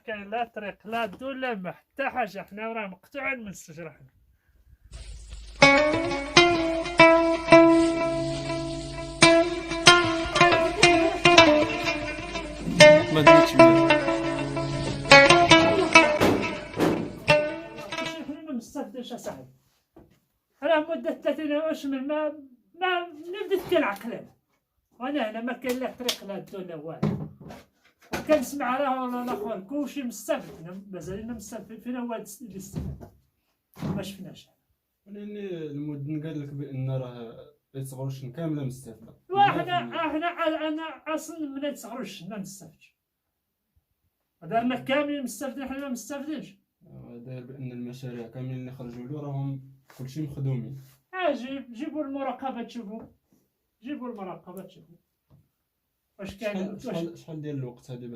كاين لا طريق لا دو لا ما حتى حاجه، حنا راه مقطوعين من الشجره حنا. ما دنيتش مليح. والله حنا ما مستافدينش اصاحبي. راه مده 30 واش ما بديت كنعقل انا، وانا هنا ما كاين لا طريق لا دو لا والو، وكنسمع راه الاخر كلشي مستافد، مازالنا مستافدين. فين هو هاد اللي استفاد؟ ما شفناش. ولكن المدن قال لك بان راه يتصغروا كامله مستافده. انا اصلا من تصغروش ما نستافدش، درنا كاملين مستافدين، حنا ما مستافدينش. داير بان المشاريع كاملين اللي خرجوا له راهم كلشي مخدومين. جيبوا المراقبه تشوفوا، جيبوا المراقبه تشوفوا واش كان. شحال ديال الوقت هذه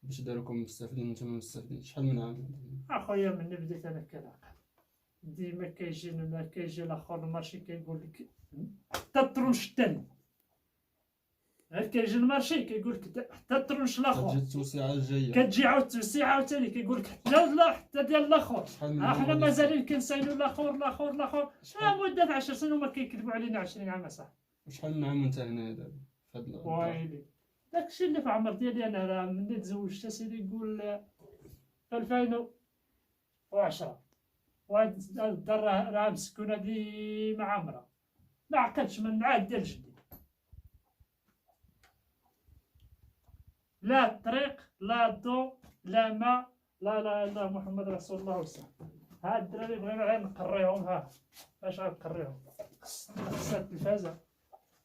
باش داروكم مستافدين وانتم ما مستافدينش؟ شحال من عام؟ اخويا من بديت انا كنعقل ديما كيجي الاخر المارشي كيقول لك حتى الطرونش الثاني، غير كيجي المارشي كيقول لك حتى الطرونش الاخر، كتجي التوسعه الجايه، كتجي عاود التوسيعه عاوتاني كيقول لك حتى ديال الاخر. حنا مازالين كنساينو الاخر. مده 10 سنين وما كيكذبوا علينا 20 عام صاحبي. وشحال من عام وانت هنا دابا في هاد الدار؟ ويلي داكشي اللي في عمر ديالي انا، راه ملي تزوجت اسيدي نقول في 2010، وهاد الدار راه مسكونه ديما عامره، ما عقلتش من عاد ديال جدي. لا طريق لا ضو لا ماء لا محمد رسول الله وسلم. هاد الدراري بغينا غير نقريهم، ها اش غنقريهم؟ خصنا التلفازه،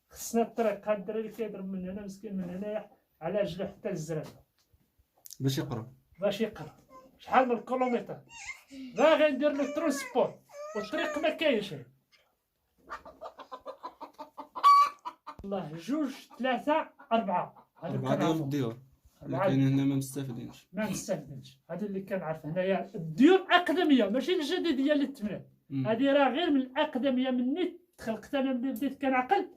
خصنا الطريق. هاد الدراري كيضرب من هنا مسكين من هنايا على رجلو حتى للزرافه باش يقرا شحال من كيلومتر. باغي ندير له ترونسبور والطريق ما كاينش. والله 2 3 4 4 ديال الديور اللي كاينين هنا ما مستافدينش. هذا اللي كنعرف هنايا. الديور اقدميه ماشي الجديديه اللي تمنى، هذه راه غير من الاقدميه. مني تخلقت انا ملي بديت كنعقل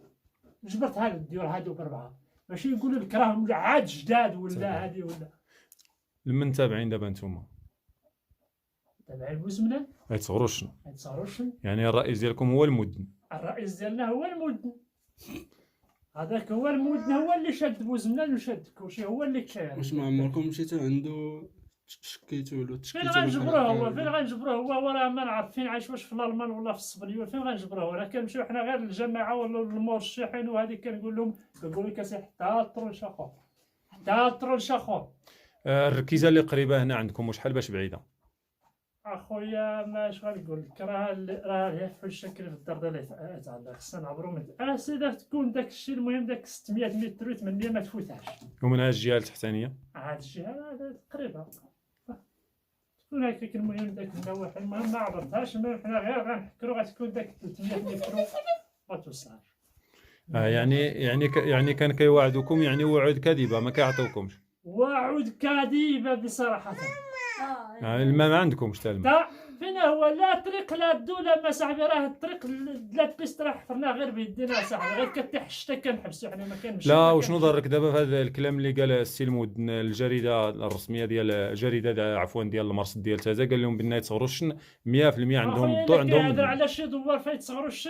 جبرت هاد الديور هادو ب4، ماشي نقول لك راهم عاد جداد ولا هادي ولا. لمن تابعين دابا نتوما؟ تابعين بوزمنه ما يتصغروش يعني الرئيس ديالكم هو المدن؟ الرئيس ديالنا هو المدن، هذاك هو المدن، هو اللي شاد بوزمنه وشاد كلشي، هو اللي كاين. واش ما عمركم مشيتو عنده شكيتو له؟ فين غنجبروه هو راه ما نعرف فين عايش، واش في الالمان ولا في الصبليون؟ فين غنجبروه؟ راه كنمشيو حنا غير للجماعه ولا المرشحين وهذه كنقول لهم، كنقول لك اسيدي حتى الطرونش اخر، حتى الطرونش اخر. الركيزه اللي قريبه هنا عندكم وشحال باش بعيده؟ اخويا ماش غنقول لك، راه حوش شكل في الدار ديالي خصنا نعبروا من اسيدي تكون داك الشيء المهم، داك 600 متر و 800 ما تفوتهاش. ومن هاد الجهه التحتانيه؟ هاد الجهه قريبه تكون هكاك. المهم داك النواحي المهم ما عبرتهاش، حنا غير غنحكرو غتكون داك 300 متر ما توصلش. يعني كان كيواعدوكم يعني وعود كاذبه ما كيعطيوكمش؟ وعود كاذبه بصراحه. الماء ما عندكمش حتى الماء؟ فين هو؟ لا طريق لا الدوله ما صاحبي، راه الطريق لا بيست راه حفرناه غير بيدينا صاحبي، غير كتيح الشتا كنحبسو حنا ما كنمشيو. لا وشنو ضرك دابا في هذا الكلام اللي قال السي المدن؟ الجريده الرسميه ديال ديال المرصد ديال تازا قال لهم بان يتصغروش 100% عندهم الضوء، عندهم كيهضر على شي دوار فيتصغروش،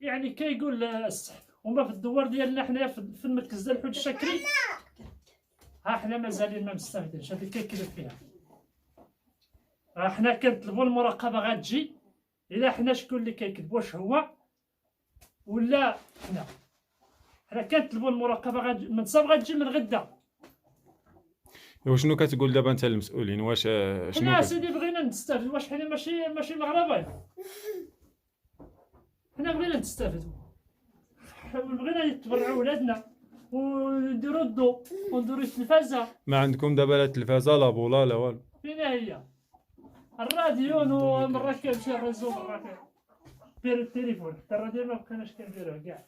يعني كيقول الصح. وما في الدوار ديالنا حنايا في المركز ديال الحوت الشكري ها حنا مازالين ما مستافدينش، هذه كيكذب فيها. حنا كنطلبوا المراقبه غتجي، الا حنا شكون اللي كيكذب، واش هو ولا حنا كنطلبوا المراقبه من صاب غتجي من غدا. وشنو كتقول دابا انت للمسؤولين؟ واش شنو حنا سيدي بغينا نستافد، واش حنا ماشي مغاربه؟ حنا بغينا نستافدوا، بغينا يتبرعوا ولادنا ونديروا الضوء ونديروا التلفازه. ما عندكم دابا لا تلفازه لا بولا لا والو؟ فين هي الراديو؟ مرة كيمشي الريزو، مرة كيدير التليفون، حتى الراديو ما بقيناش كنديروه كاع.